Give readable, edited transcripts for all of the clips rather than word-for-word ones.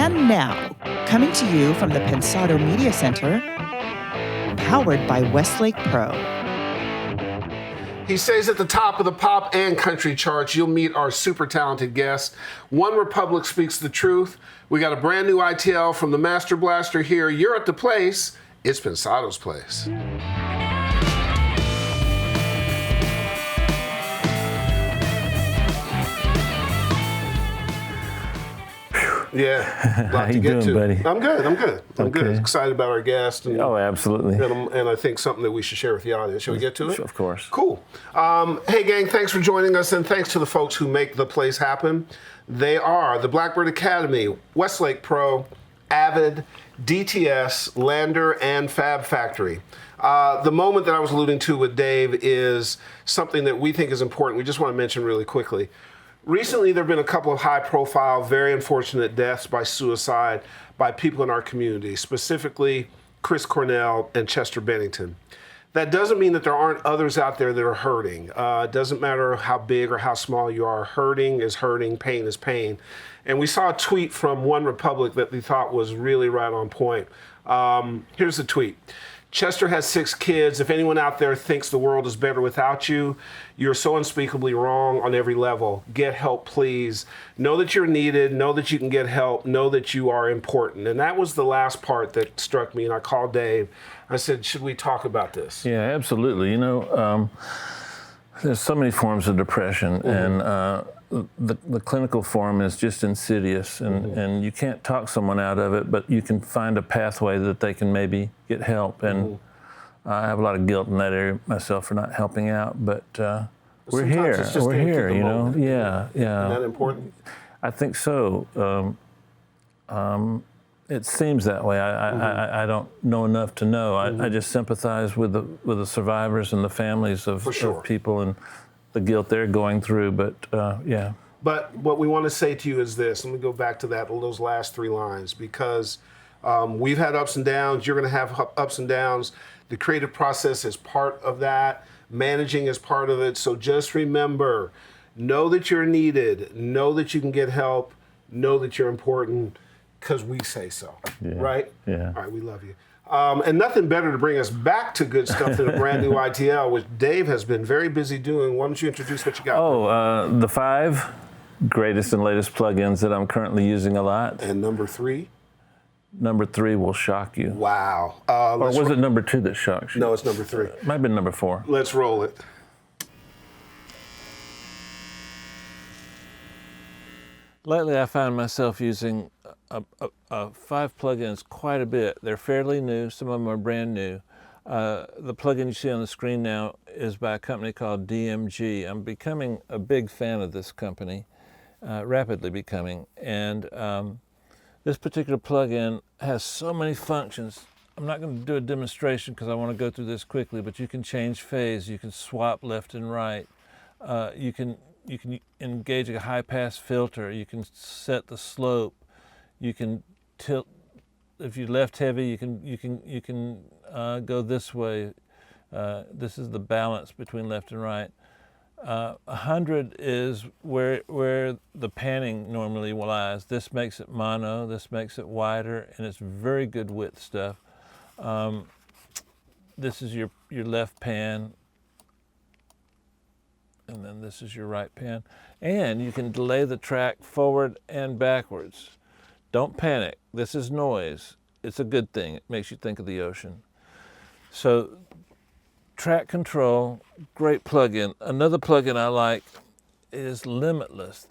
And now, coming to you from the Pensado Media Center, powered by Westlake Pro. He stays at the top of the pop and country charts. You'll meet our super talented guest. One Republic speaks the truth. We got a brand new ITL from the Master Blaster here. You're at the place. It's Pensado's place. Yeah, How you doing, buddy? I'm good. I'm good. Excited about our guest. And, oh, absolutely. And I think something that we should share with the audience. Shall we get to it? Of course. Cool. Hey, gang, thanks for joining us, and thanks to the folks who make the place happen. They are the Blackbird Academy, Westlake Pro, Avid, DTS, Lander, and Fab Factory. The moment that I was alluding to with Dave is something that we think is important. We just want to mention really quickly. Recently, there have been a couple of high-profile, very unfortunate deaths by suicide by people in our community, specifically Chris Cornell and Chester Bennington. That doesn't mean that there aren't others out there that are hurting. It doesn't matter how big or how small you are. Hurting is hurting, pain is pain. And we saw a tweet from One Republic that we thought was really right on point. Here's the tweet. Chester has 6 kids. If anyone out there thinks the world is better without you, you're so unspeakably wrong on every level. Get help, please. Know that you're needed. Know that you can get help. Know that you are important. And that was the last part that struck me. And I called Dave. I said, should we talk about this? Yeah, absolutely. You know, there's so many forms of depression, and the clinical form is just insidious, and you can't talk someone out of it, but you can find a pathway that they can maybe get help. And I have a lot of guilt in that area myself for not helping out, but we're here. We're here, you know. Yeah. Isn't that important? I think so. It seems that way. I don't know enough to know. I just sympathize with the survivors and the families of people and the guilt they're going through, but yeah. But what we want to say to you is this. Let me go back to those last 3 lines, because we've had ups and downs. You're going to have ups and downs. The creative process is part of that. Managing is part of it. So just remember, know that you're needed. Know that you can get help. Know that you're important, because we say so, right? Yeah. All right, we love you. And nothing better to bring us back to good stuff than a brand new ITL, which Dave has been very busy doing. Why don't you introduce what you got? Oh, the 5 greatest and latest plugins that I'm currently using a lot. And number 3? Number 3 will shock you. Wow. Or was it number 2 that shocks you? No, it's number 3. Might have been number 4. Let's roll it. Lately, I found myself using 5 plugins quite a bit. They're fairly new. Some of them are brand new. The plugin you see on the screen now is by a company called DMG. I'm becoming a big fan of this company, rapidly becoming. And this particular plugin has so many functions. I'm not going to do a demonstration because I want to go through this quickly, but you can change phase. You can swap left and right. You can engage a high-pass filter. You can set the slope. You can tilt. If you left heavy, you can go this way. This is the balance between left and right. 100 is where the panning normally lies. This makes it mono. This makes it wider, and it's very good width stuff. This is your left pan. And then this is your right pan. And you can delay the track forward and backwards. Don't panic. This is noise. It's a good thing. It makes you think of the ocean. So, track control, great plugin. Another plugin I like is Limitless.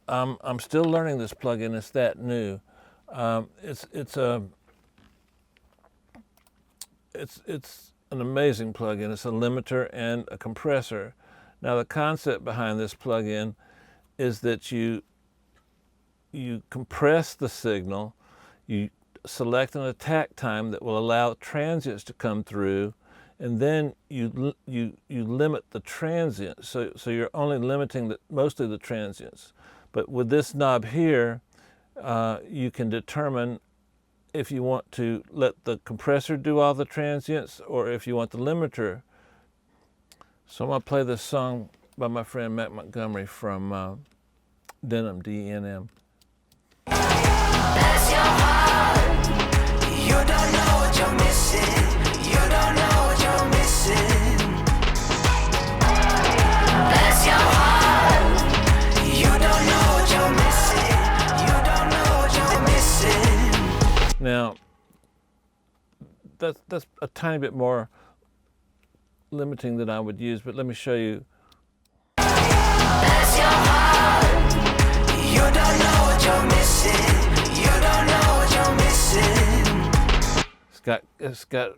I'm still learning this plugin. It's that new. It's an amazing plugin. It's a limiter and a compressor. Now, the concept behind this plugin is that you compress the signal, you select an attack time that will allow transients to come through, and then you limit the transients. So you're only limiting mostly the transients. But with this knob here, you can determine if you want to let the compressor do all the transients or if you want the limiter. So I'm going to play this song by my friend Matt Montgomery from Denim, D-E-N-M. Bless your heart. You don't know what you're missing. You don't know what you're missing. Bless your heart. You don't know what you're missing. You don't know what you're missing. Now, that's a tiny bit more limiting than I would use, but let me show you. Bless your heart. You don't know what you're missing. You don't know what you're missing. It's got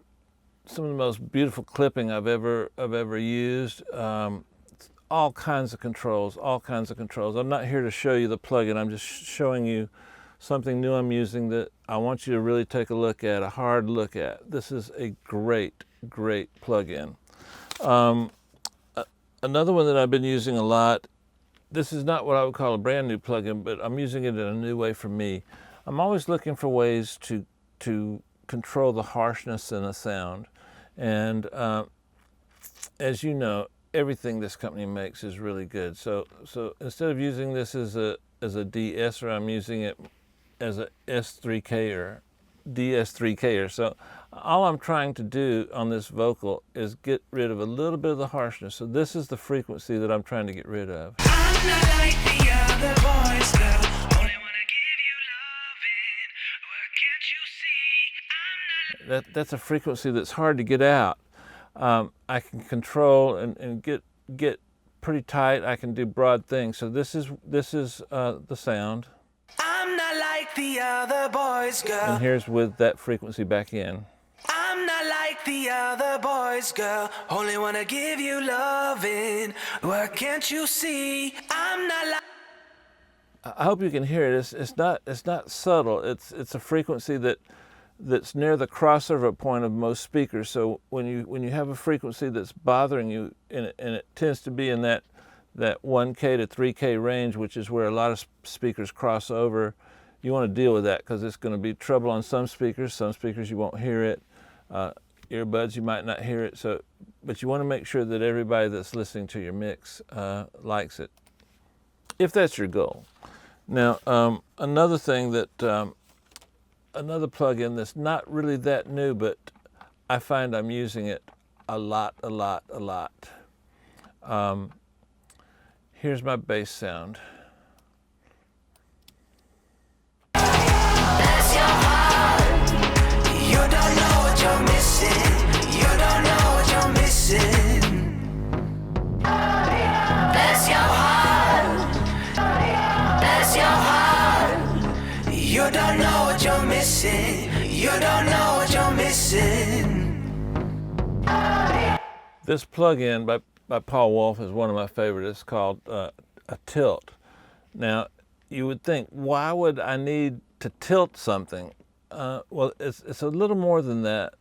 some of the most beautiful clipping I've ever used. All kinds of controls, all kinds of controls. I'm not here to show you the plugin. I'm just showing you something new I'm using that I want you to really take a look at, a hard look at. This is a great, great plugin. Another one that I've been using a lot, this is not what I would call a brand new plugin, but I'm using it in a new way for me. I'm always looking for ways to control the harshness in a sound. And as you know, everything this company makes is really good. So instead of using this as a de-esser, I'm using it as a S3K or DS3K. So all I'm trying to do on this vocal is get rid of a little bit of the harshness. So this is the frequency that I'm trying to get rid of. I'm not like the other boys, girl. Only wanna give you loving. What can't you see? I'm not like That's a frequency that's hard to get out. I can control and get pretty tight. I can do broad things. So this is the sound. I'm not like the other boys, girl. And here's with that frequency back in. I'm not like the other boys, girl. Only wanna give you loving. What can't you see? I'm not like. I hope you can hear it. It's not subtle. It's a frequency that's near the crossover point of most speakers. So when you have a frequency that's bothering you, and it tends to be in that 1K to 3K range, which is where a lot of speakers cross over, you want to deal with that because it's going to be trouble on some speakers. Some speakers you won't hear it. Earbuds you might not hear it. But you want to make sure that everybody that's listening to your mix likes it, if that's your goal. Now, another thing that another plugin that's not really that new, but I find I'm using it a lot. Here's my bass sound. Bless your heart. You don't know what you're missing. You don't know what you're missing. Bless your heart. Bless your heart. You don't know what you're missing. You don't know what you're missing. This plugin by Paul Wolf is one of my favorites. It's called a tilt. Now, you would think, why would I need to tilt something? Well, it's a little more than that.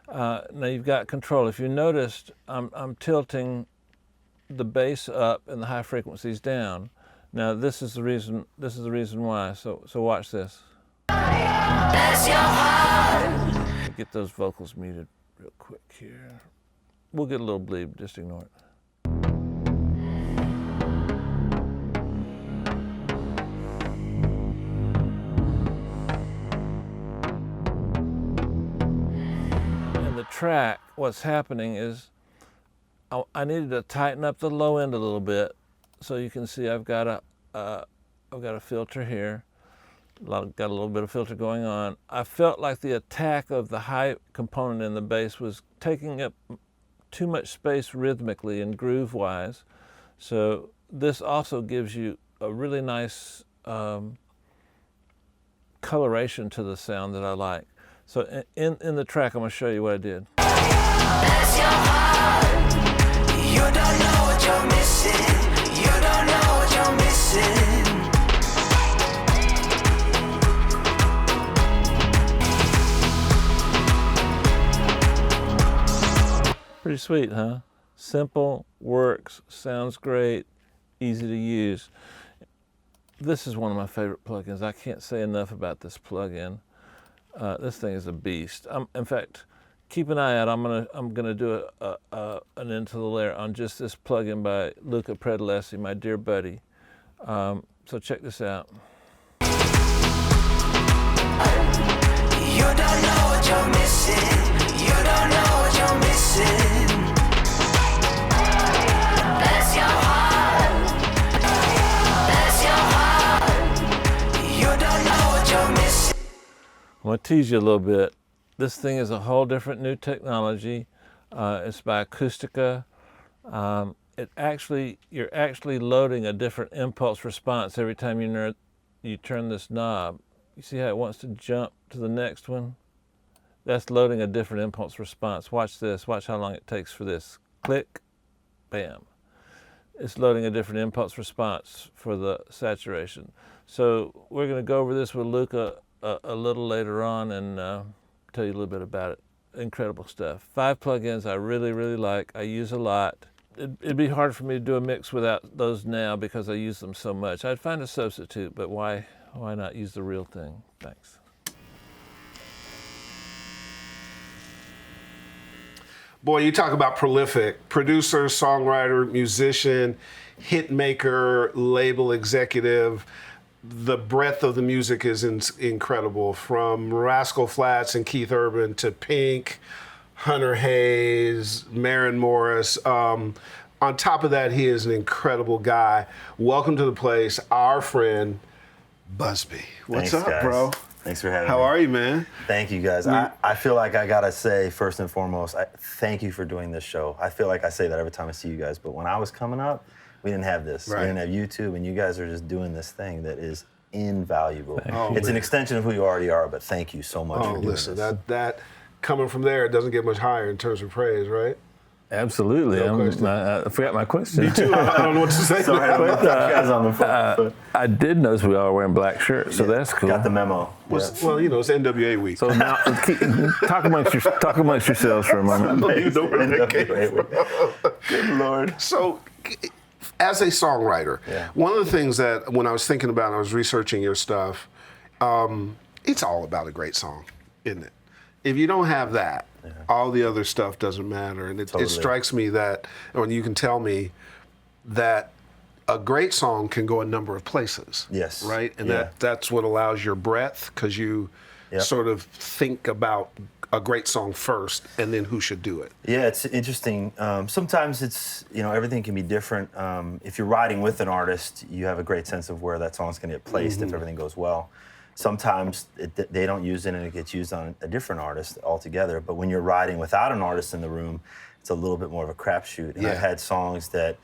Now you've got control. If you noticed, I'm tilting the bass up and the high frequencies down. Now this is the reason why. So watch this. Bless your heart. Get those vocals muted real quick here. We'll get a little bleed, just ignore it. In the track, what's happening is I needed to tighten up the low end a little bit. So you can see I've got a filter here. Got a little bit of filter going on. I felt like the attack of the high component in the bass was taking up too much space rhythmically and groove-wise. So this also gives you a really nice coloration to the sound that I like. So in the track, I'm going to show you what I did. Bless your heart. You don't know what you're missing. You don't know what you're missing. Pretty sweet, huh? Simple, works, sounds great, easy to use. This is one of my favorite plugins. I can't say enough about this plugin. This thing is a beast. In fact, keep an eye out. I'm gonna do an Into the Layer on just this plugin by Luca Predolesi, my dear buddy. So check this out. tease you a little bit. This thing is a whole different new technology. It's by Acoustica. You're actually loading a different impulse response every time you turn this knob. You see how it wants to jump to the next one? That's loading a different impulse response. Watch this. Watch how long it takes for this. Click, bam. It's loading a different impulse response for the saturation. So we're going to go over this with Luca a little later on and tell you a little bit about it. Incredible stuff. 5 plugins I really, really like. I use a lot. It'd be hard for me to do a mix without those now because I use them so much. I'd find a substitute, but why not use the real thing? Thanks. Boy, you talk about prolific. Producer, songwriter, musician, hit maker, label executive. The breadth of the music is incredible. From Rascal Flatts and Keith Urban to Pink, Hunter Hayes, Maren Morris. On top of that, he is an incredible guy. Welcome to the place, our friend, busbee. What's Thanks, up, guys. bro? Thanks for having me. How are you, man? Thank you, guys. I feel like I gotta say, first and foremost, thank you for doing this show. I feel like I say that every time I see you guys, but when I was coming up, we didn't have this. Right. We didn't have YouTube, and you guys are just doing this thing that is invaluable. Oh, it's man. an extension of who you already are, but thank you so much for doing Listen, this. that coming from there, it doesn't get much higher in terms of praise, right? Absolutely. No question. I forgot my question. Me too. I don't know what to say. Sorry, I put you guys on the phone. I did notice we all wearing black shirts, so that's cool. Got the memo. Well, you know, it's NWA week. So now, talk amongst yourselves for a moment. You know where that came from. Good Lord. So, as a songwriter, Yeah. one of the things that when I was thinking about, I was researching your stuff, it's all about a great song, isn't it? If you don't have that, all the other stuff doesn't matter. And it strikes me that, when you can tell me that a great song can go a number of places. Yes. Right? And Yeah. that's what allows your breadth, because you Yep. sort of think about a great song first and then who should do it. Yeah, it's interesting. Sometimes it's, everything can be different. If you're riding with an artist, you have a great sense of where that song's going to get placed if everything goes well. Sometimes they don't use it and it gets used on a different artist altogether. But when you're riding without an artist in the room, it's a little bit more of a crapshoot. And I've had songs that,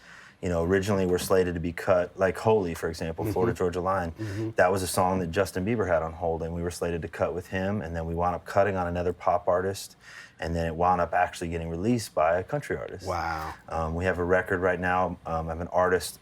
originally were slated to be cut, like Holy, for example, Florida Georgia Line. That was a song that Justin Bieber had on hold, and we were slated to cut with him, and then we wound up cutting on another pop artist, and then it wound up actually getting released by a country artist. Wow. We have a record right now. I have an artist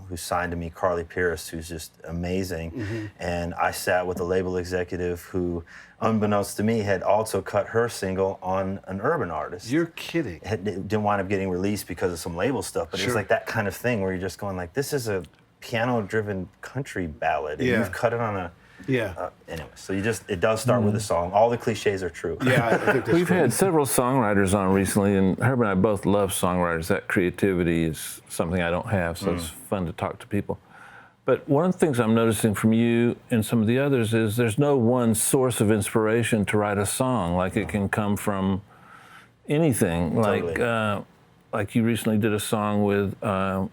who's signed to me, Carly Pierce, who's just amazing. And I sat with a label executive who, unbeknownst to me, had also cut her single on an urban artist. You're kidding. It didn't wind up getting released because of some label stuff, but it's like that kind of thing where you're just going like, this is a piano-driven country ballad, and you've cut it on a... Anyway, so it does start with a song. All the cliches are true. Yeah, I think that's We've had several songwriters on recently, and Herb and I both love songwriters. That creativity is something I don't have, so it's fun to talk to people. But one of the things I'm noticing from you and some of the others is there's no one source of inspiration to write a song. Like it can come from anything. Totally. Like you recently did a song with Maren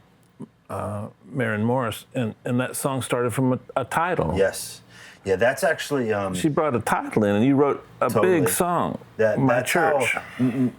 Morris, and that song started from a title. Yes. Yeah, that's actually... She brought a title in, and you wrote a big song, My that's Church.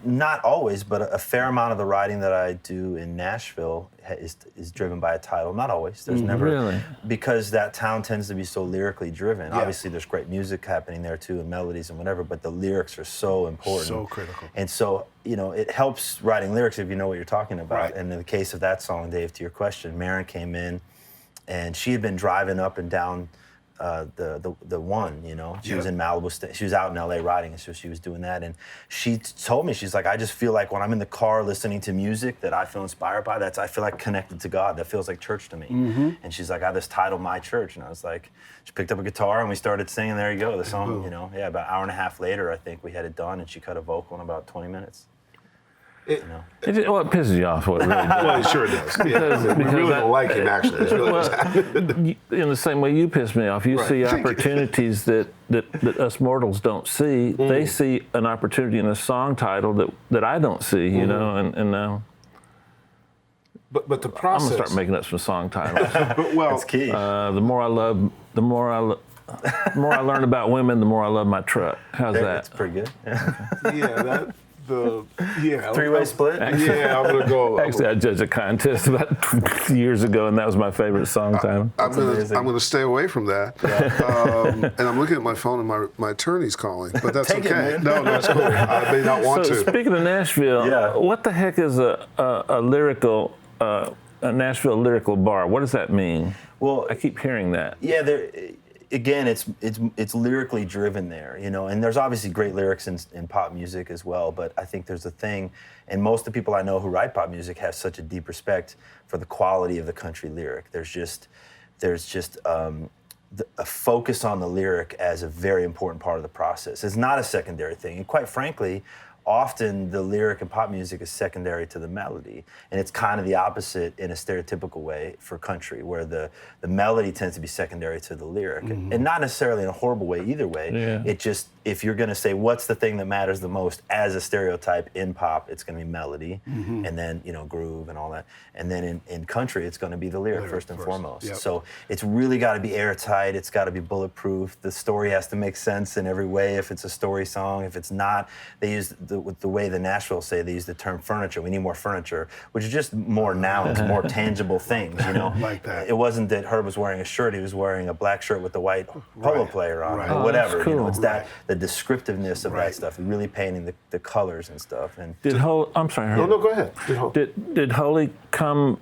Not always, but a fair amount of the writing that I do in Nashville is driven by a title. Not always. There's never... Really? Because that town tends to be so lyrically driven. Obviously, there's great music happening there, too, and melodies and whatever, but the lyrics are so important. So critical. And so, it helps writing lyrics if you know what you're talking about. Right. And in the case of that song, Dave, to your question, Maren came in, and she had been driving up and down the one, she was in Malibu. She was out in LA riding, and so she was doing that. And she told me, she's like, I just feel like when I'm in the car listening to music that I feel inspired by, I feel like connected to God. That feels like church to me. And she's like, I have this title, My Church. And I was like, she picked up a guitar and we started singing. There you go, the song. About an hour and a half later, I think we had it done, and she cut a vocal in about 20 minutes. It pisses you off. What it really does. Well, it sure does. We really don't like him, actually. It's really In the same way you piss me off, you see opportunities that us mortals don't see. They see an opportunity in a song title that I don't see, and But the process... I'm gonna start making up some song titles. Well, It's key. The more I love The more I learn about women, the more I love my truck. How's that? It's pretty good. Yeah, Three-way split? Yeah, I'm gonna go. Actually, I judged a contest about years ago, and that was my favorite song time. I'm gonna stay away from that. And I'm looking at my phone, and my attorney's calling, but that's Take it, okay. man. No, it's cool. I may not want So to. speaking of Nashville, what the heck is a Nashville lyrical bar? What does that mean? Well, I keep hearing that. Yeah, again, it's lyrically driven there, you know, and there's obviously great lyrics in pop music as well, but I think there's a thing, and most of the people I know who write pop music have such a deep respect for the quality of the country lyric. There's just a focus on the lyric as a very important part of the process. It's not a secondary thing, and quite frankly, often the lyric in pop music is secondary to the melody, and it's kind of the opposite in a stereotypical way for country, where the melody tends to be secondary to the lyric, and not necessarily in a horrible way either way. Yeah. It just, if you're going to say what's the thing that matters the most as a stereotype in pop, it's going to be melody, and then groove and all that, and then in country it's going to be the lyric first and foremost. Yep. So it's really got to be airtight. It's got to be bulletproof. The story has to make sense in every way. If it's a story song, if it's not, they use with the way the Nashville say, they use the term furniture. We need more furniture, which is just more nouns, more tangible things, you know? Like that. It wasn't that Herb was wearing a shirt, he was wearing a black shirt with the white polo player on it, or Oh, whatever. that's cool. You know, it's that, the descriptiveness of that stuff, really painting the colors and stuff. And I'm sorry, No, Herb. go ahead. Did Holy come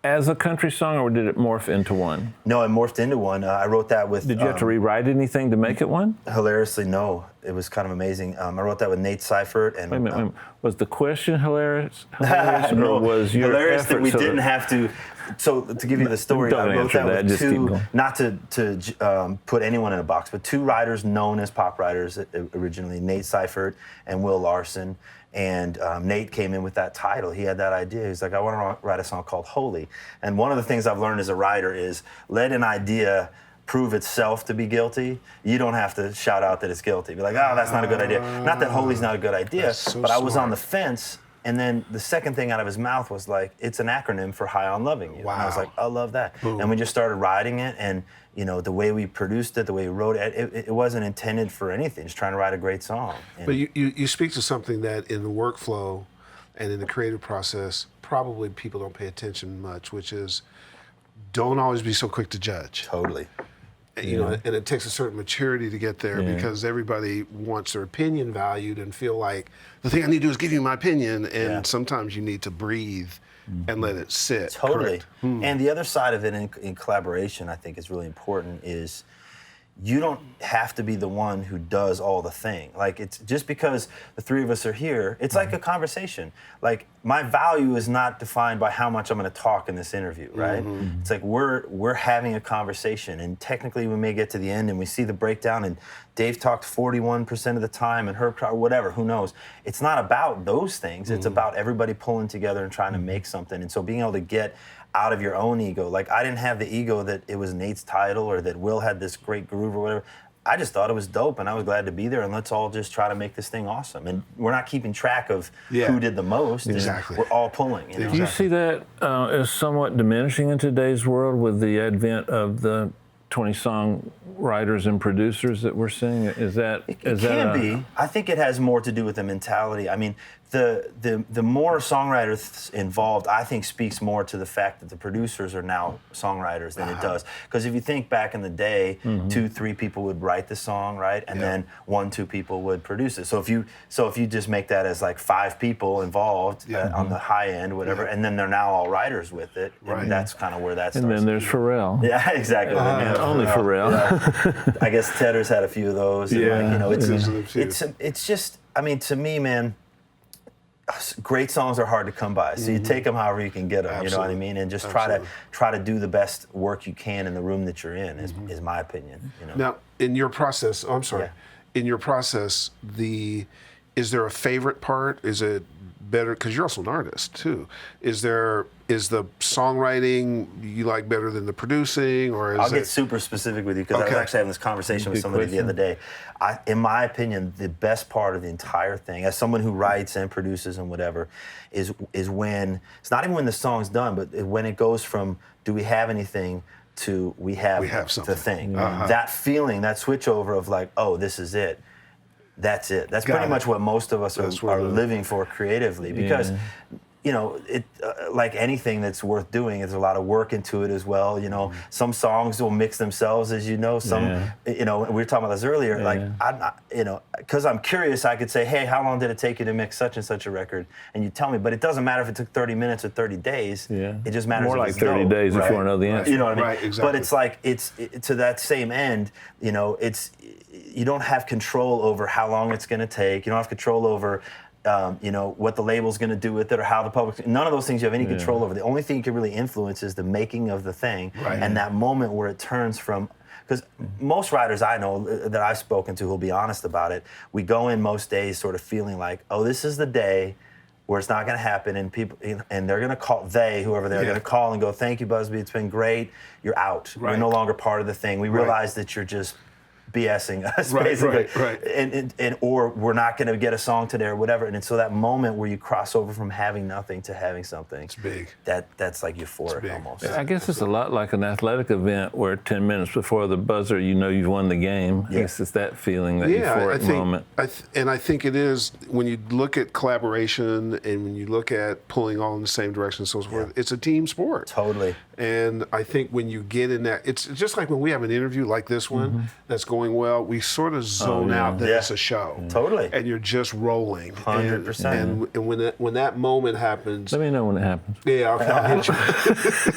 as a country song, or did it morph into one? No, it morphed into one. I wrote that with... Did you have to rewrite anything to make it one? Hilariously, no. It was kind of amazing. I wrote that with Nate Seifert. And, Wait a minute. Was the question hilarious no, or was your hilarious effort that we so didn't have to... So to give you the story, Don't I wrote answer that that, with just keep two, going. not to put anyone in a box, but two writers known as pop writers originally, Nate Seifert and Will Larson. And Nate came in with that title. He had that idea. He's like, I want to write a song called Holy. And one of the things I've learned as a writer is let an idea prove itself to be guilty. You don't have to shout out that it's guilty. Be like, oh, that's not a good idea. Not that Holy's not a good idea, so but I was smart. on the fence. And then the second thing out of his mouth was like, it's an acronym for High on Loving You. Wow. And I was like, I love that. Boom. And we just started writing it, and the way we produced it, the way we wrote it, it wasn't intended for anything, just trying to write a great song. And But you speak to something that in the workflow and in the creative process, probably people don't pay attention much, which is don't always be so quick to judge. Totally. You know, and it takes a certain maturity to get there because everybody wants their opinion valued and feel like the thing I need to do is give you my opinion, and sometimes you need to breathe and let it sit. Totally. Correct? And the other side of it in collaboration, I think is really important, is you don't have to be the one who does all the thing. Like, it's just because the three of us are here, it's like a conversation. Like, my value is not defined by how much I'm going to talk in this interview, right? It's like we're having a conversation, and technically we may get to the end and we see the breakdown, and Dave talked 41% of the time and Herb, whatever, who knows? It's not about those things. It's about everybody pulling together and trying to make something. And so being able to get out of your own ego. Like, I didn't have the ego that it was Nate's title or that Will had this great groove or whatever. I just thought it was dope, and I was glad to be there, and let's all just try to make this thing awesome. And we're not keeping track of who did the most. Exactly. We're all pulling. You know? Do you see that as somewhat diminishing in today's world with the advent of the 20 songwriters and producers that we're seeing? Is that It can be. I think it has more to do with the mentality. I mean, the more songwriters involved, I think speaks more to the fact that the producers are now songwriters than it does. Because if you think back in the day, 2-3 people would write the song, right, and then 1-2 people would produce it. So if you just make that as like 5 people involved on the high end, whatever, and then they're now all writers with it, and that's kind of where that starts. And then there's Pharrell. Yeah, exactly. Only Pharrell. I guess Tedder's had a few of those. And Yeah. it's just, I mean, to me, man, great songs are hard to come by. So you take them however you can get them. You know what I mean? And just try to do the best work you can in the room that you're in. Is my opinion. You know? Now, in your process, in your process, is there a favorite part? Is it better, because you're also an artist too? Is the songwriting you like better than the producing, or is I'll get super specific with you, because I was actually having this conversation with somebody the other day. In my opinion, the best part of the entire thing, as someone who writes and produces and whatever, is when, it's not even when the song's done, but when it goes from, do we have anything, to we have have the something. thing. That feeling, that switch over of like, oh, this is it. That's it. That's Got pretty it. much what most of us are living for creatively, because you know, it like anything that's worth doing, there's a lot of work into it as well. You know, some songs will mix themselves, as you know. Some, you know, we were talking about this earlier. Like, you know, because I'm curious, I could say, hey, how long did it take you to mix such and such a record? And you tell me, but it doesn't matter if it took 30 minutes or 30 days. Yeah. It just matters. More if like it's 30 dope, days right? if you want to know the answer. You know what I mean? Right, exactly. But it's like to that same end. You know, you don't have control over how long it's going to take. You don't have control over. You know, what the label's going to do with it, or how the public. None of those things you have any control over. The only thing you can really influence is the making of the thing, and that moment where it turns from. Because most writers I know that I've spoken to who'll be honest about it, we go in most days sort of feeling like, oh, this is the day where it's not going to happen, and people, and they're going to call, whoever they're going to call and go, thank you, Busbee, it's been great. You're out. You're no longer part of the thing. We realize that you're just BSing us, basically, and or we're not going to get a song today or whatever. And so that moment where you cross over from having nothing to having something, it's big. That's like euphoric almost. I guess it's a lot like an athletic event where 10 minutes before the buzzer, you know you've won the game. I guess it's that feeling, that euphoric moment. And I think it is, when you look at collaboration and when you look at pulling all in the same direction and so forth, it's a team sport. Totally. And I think when you get in that, it's just like when we have an interview like this one that's going well, we sort of zone out that it's a show. Totally. And you're just rolling. 100%. And when that moment happens. Let me know when it happens. Yeah, I'll hit you.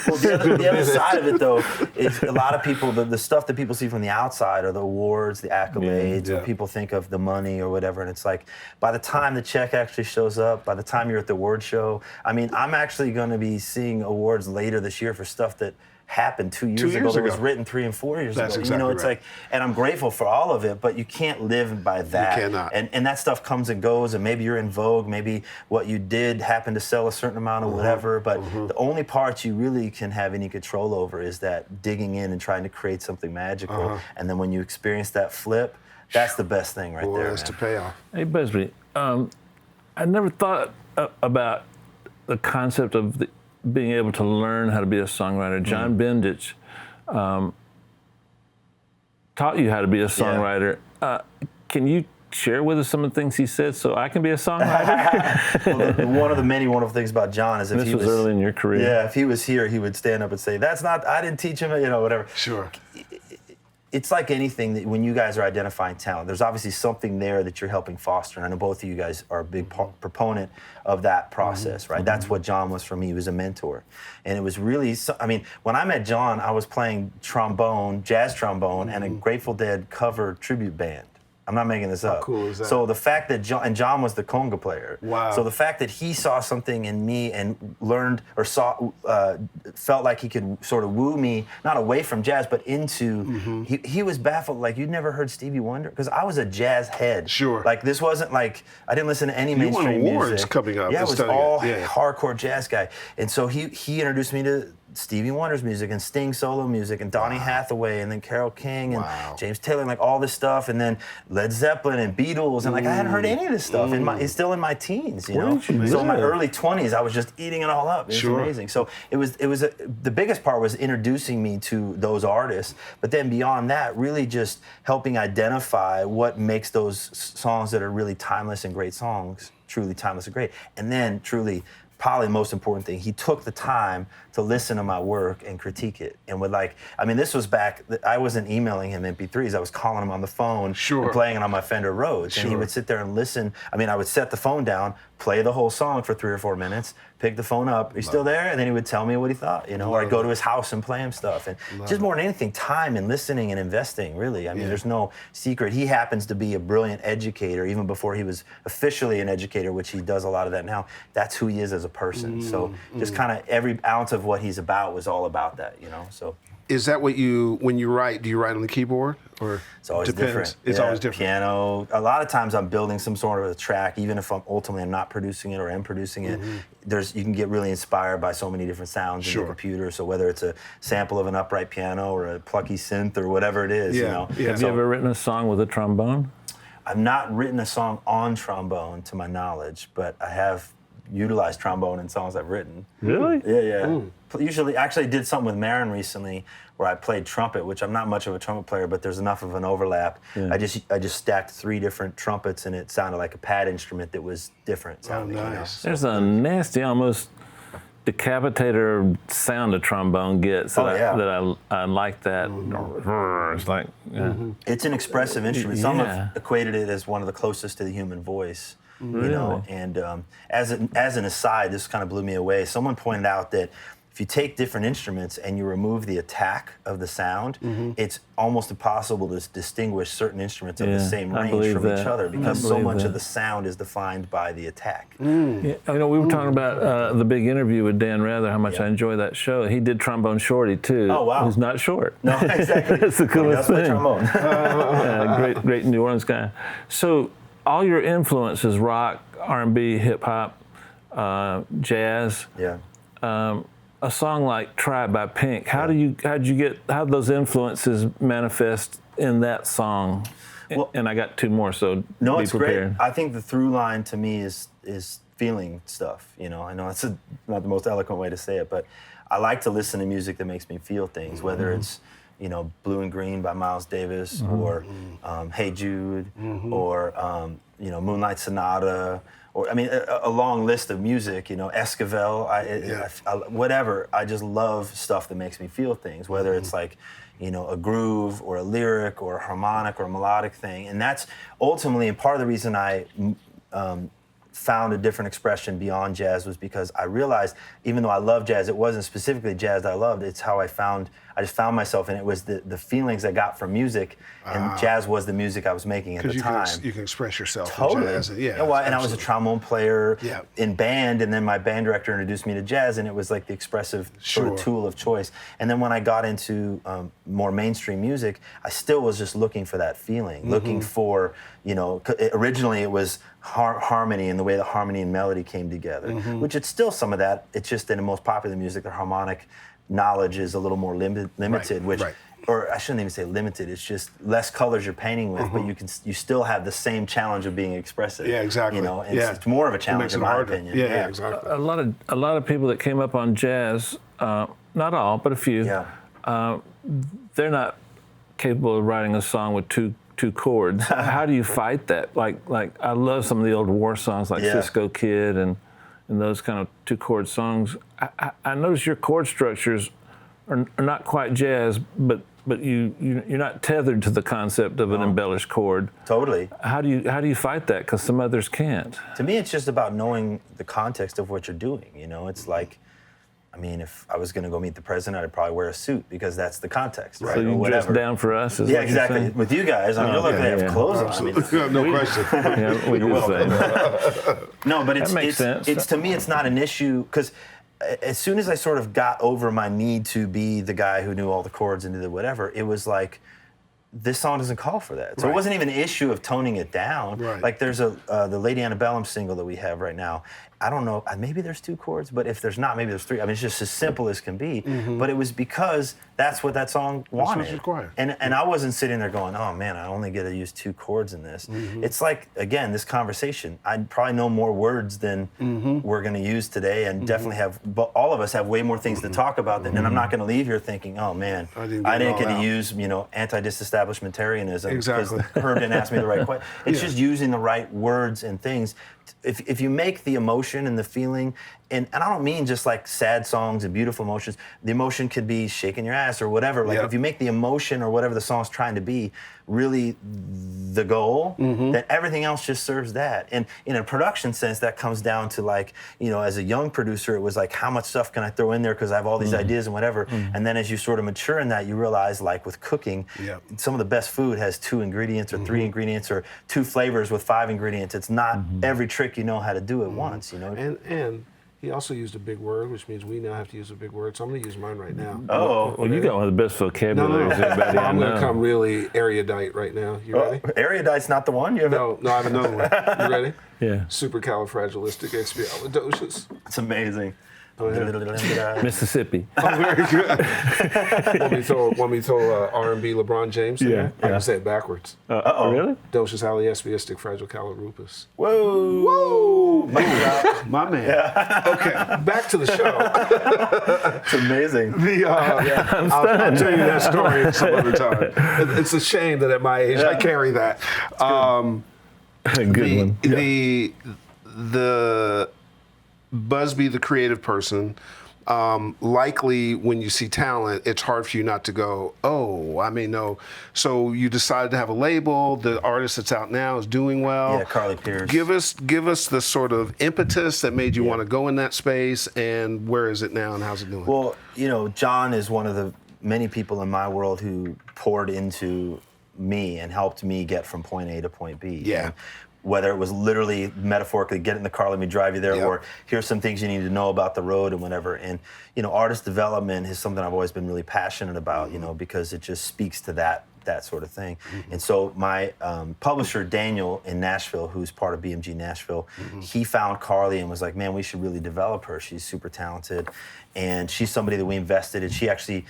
Well, the other side of it, though, is a lot of people, the stuff that people see from the outside are the awards, the accolades, or people think of the money or whatever. And it's like, by the time the check actually shows up, by the time you're at the award show, I mean, I'm actually going to be seeing awards later this year for stuff that happened 2 years ago that was written 3 and 4 years That's ago. Exactly you know, it's like, and I'm grateful for all of it, but you can't live by that. You cannot. And that stuff comes and goes, and maybe you're in vogue, maybe what you did happened to sell a certain amount of whatever, but the only part you really can have any control over is that digging in and trying to create something magical. And then when you experience that flip, that's the best thing right there. That's the payoff. Hey, Busbee, I never thought about the concept of being able to learn how to be a songwriter. John Bendich taught you how to be a songwriter. Can you share with us some of the things he said so I can be a songwriter? Well, one of the many wonderful things about John is if this he was early in your career. Yeah, if he was here, he would stand up and say, I didn't teach him, you know, whatever. Sure. It's like anything that when you guys are identifying talent, there's obviously something there that you're helping foster. And I know both of you guys are a big proponent of that process, right? That's what John was for me. He was a mentor. And it was really, I mean, when I met John, I was playing trombone, jazz trombone, and a Grateful Dead cover tribute band. I'm not making this up. How cool is that? So the fact that John was the conga player. Wow. So the fact that he saw something in me and learned or felt like he could sort of woo me, not away from jazz, but into, he was baffled, like, you'd never heard Stevie Wonder? Because I was a jazz head. Sure. Like, this wasn't like, I didn't listen to any You mainstream won awards music. coming up. Yeah, it was all Yeah. hardcore jazz guy. And so he introduced me to Stevie Wonder's music and Sting solo music and Donny Hathaway and then Carole King and James Taylor and like all this stuff, and then Led Zeppelin and Beatles, and like I hadn't heard any of this stuff. It's still in my teens, you know. So in my early 20s, I was just eating it all up. It was amazing. So it was the biggest part was introducing me to those artists, but then beyond that, really just helping identify what makes those songs that are really timeless and great songs truly timeless and great, and then truly. Probably the most important thing, he took the time to listen to my work and critique it. And would this was back, I wasn't emailing him MP3s, I was calling him on the phone and playing it on my Fender Rhodes. And he would sit there and listen. I would set the phone down, play the whole song for 3 or 4 minutes, pick the phone up, he's still there? And then he would tell me what he thought, you know, or I'd go to his house and play him stuff. And just more than anything, time and listening and investing, really. There's no secret. He happens to be a brilliant educator, even before he was officially an educator, which he does a lot of that now. That's who he is as a person. So just kind of every ounce of what he's about was all about that, you know, so. Is that what when you write, do you write on the keyboard? Or it's always different. It's always different. Piano. A lot of times I'm building some sort of a track, even if I'm not producing it or am producing it. You can get really inspired by so many different sounds in the computer. So whether it's a sample of an upright piano or a plucky synth or whatever it is, you know. Have you ever written a song with a trombone? I've not written a song on trombone to my knowledge, but I have utilize trombone in songs I've written. Really? Yeah. Usually, actually, I did something with Marin recently where I played trumpet, which I'm not much of a trumpet player, but there's enough of an overlap. Yeah. I just stacked 3 different trumpets, and it sounded like a pad instrument that was different sounding. nice. There's a nasty, almost decapitator sound a trombone gets that I like that. It's like, It's an expressive instrument. Some have equated it as one of the closest to the human voice. You know, and as an aside, this kind of blew me away. Someone pointed out that if you take different instruments and you remove the attack of the sound, it's almost impossible to distinguish certain instruments of the same range from each other because so much of the sound is defined by the attack. Yeah, you know, we were talking about the big interview with Dan Rather, how much I enjoy that show. He did Trombone Shorty too. Oh, wow. Who's not short. No, exactly. That's the coolest thing. Trombone. Great New Orleans guy. So all your influences, rock, R&B, hip hop, jazz. Yeah. A song like "Try" by Pink. How did those influences manifest in that song? Well, and I got 2 more, so no, be it's prepared. great. I think the through line to me is feeling stuff. You know, I know it's not the most eloquent way to say it, but I like to listen to music that makes me feel things, whether it's, you know, Blue and Green by Miles Davis, or Hey Jude, or you know, Moonlight Sonata. Or, I mean, a long list of music, you know, Esquivel, whatever. I just love stuff that makes me feel things, whether it's like, you know, a groove or a lyric or a harmonic or a melodic thing. And that's ultimately, and part of the reason I found a different expression beyond jazz was because I realized, even though I love jazz, it wasn't specifically jazz that I loved, it's how I just found myself, and it was the feelings I got from music, and jazz was the music I was making at the time. You can express yourself Totally. in jazz. Yeah, well, and I was a trombone player Yeah. in band, and then my band director introduced me to jazz, and it was like the expressive sort of tool of choice. And then when I got into more mainstream music, I still was just looking for that feeling, looking for, you know, originally it was harmony and the way that harmony and melody came together, which it's still some of that. It's just in the most popular music, the harmonic knowledge is a little more limited, or I shouldn't even say limited. It's just less colors you're painting with, but you still have the same challenge of being expressive. Yeah, exactly. You know, it's more of a challenge in my opinion. Yeah, exactly. A lot of people that came up on jazz, not all, but a few, they're not capable of writing a song with two chords. How do you fight that? Like I love some of the old war songs like Cisco Kid and those kind of 2-chord songs. I notice your chord structures are not quite jazz, but you're not tethered to the concept of an embellished chord. Totally. How do you fight that? Because some others can't. To me, it's just about knowing the context of what you're doing. You know, it's like, I mean, if I was going to go meet the president, I'd probably wear a suit because that's the context, right? So you or dress whatever. down for us, is Yeah, what you're exactly. saying? With you guys, I mean, you're lucky they have clothes on. I mean, No question. Yeah, we do say. no, but That makes sense. It's to me, it's not an issue because as soon as I sort of got over my need to be the guy who knew all the chords and did the whatever, it was like, this song doesn't call for that. So it wasn't even an issue of toning it down. Right. Like there's the Lady Antebellum single that we have right now. I don't know, maybe there's 2 chords, but if there's not, maybe there's 3. I mean, it's just as simple as can be. But it was because that's what that song wanted. what's required. And I wasn't sitting there going, oh man, I only get to use 2 chords in this. It's like, again, this conversation, I probably know more words than we're gonna use today, and definitely but all of us have way more things to talk about than, and I'm not gonna leave here thinking, oh man, I didn't get to use, you know, anti-disestablishmentarianism Exactly. because Herb didn't ask me the right question. It's just using the right words and things. If you make the emotion and the feeling, and I don't mean just like sad songs and beautiful emotions, the emotion could be shaking your ass or whatever. Like if you make the emotion or whatever the song's trying to be really the goal, then everything else just serves that. And in a production sense, that comes down to like, you know, as a young producer, it was like, how much stuff can I throw in there because I have all these ideas and whatever. And then as you sort of mature in that, you realize like with cooking, some of the best food has 2 ingredients or 3 ingredients or 2 flavors with 5 ingredients. It's not every trick you know how to do at once, you know? And he also used a big word, which means we now have to use a big word. So I'm going to use mine right now. Oh. Well, you got one of the best vocabularies anybody I I'm going to know. come really erudite right now. You ready? Erudite's not the one? You have No, I have another one. You ready? Yeah. Supercalifragilisticexpialidocious. It's amazing. Mississippi. Very good. want me to throw R&B LeBron James in there? I can say it backwards. Really? Docious Ali Espiistic Fragile Calorupus. Whoa! My man. Yeah. Okay, back to the show. It's amazing. I'll tell you that story some other time. It's a shame that at my age I carry that. Good one. The busbee, the creative person, likely when you see talent, it's hard for you not to go, oh, I may know. So you decided to have a label. The artist that's out now is doing well. Yeah, Carly Pierce. Give us the sort of impetus that made you want to go in that space, and where is it now, and how's it doing? Well, John is one of the many people in my world who poured into me and helped me get from point A to point B. Yeah. And whether it was literally metaphorically get in the car, let me drive you there, or here's some things you need to know about the road and whatever. And artist development is something I've always been really passionate about, because it just speaks to that sort of thing. And so my publisher, Daniel in Nashville, who's part of BMG Nashville, he found Carly and was like, man, we should really develop her. She's super talented. And she's somebody that we invested in. She actually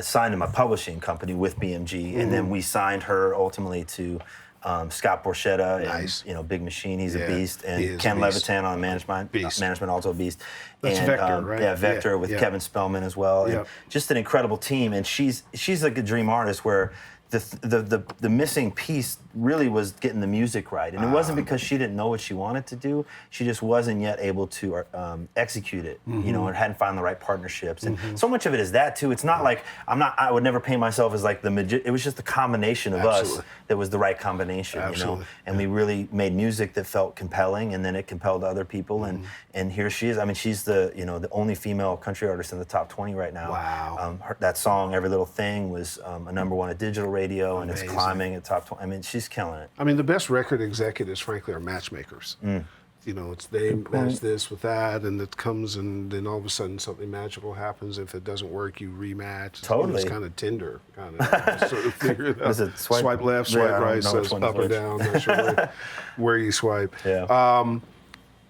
signed in my publishing company with BMG. And then we signed her ultimately to Scott Borchetta, nice. And Big Machine, he's a beast, and Ken Levitan on management, also a beast. That's and, Vector, right? Yeah, Vector with Kevin Spellman as well, and just an incredible team. And she's like a dream artist where the missing piece really was getting the music right, and it wasn't because she didn't know what she wanted to do. She just wasn't yet able to execute it, or hadn't found the right partnerships. And so much of it is that too. It's not like I would never paint myself as like it was just the combination of us that was the right combination, And we really made music that felt compelling, and then it compelled other people. And here she is. I mean, she's the only female country artist in the top 20 right now. Wow. That song, Every Little Thing, was a #1 at digital radio, and it's climbing at top 20. I mean, she's killing it. I mean, the best record executives, frankly, are matchmakers. It's they match this with that, and it comes, and then all of a sudden something magical happens. If it doesn't work, you rematch. Totally. It's kind of Tinder, kind of sort of figure it out. Is it swipe left, swipe right, says up or down. Not sure where you swipe. Yeah.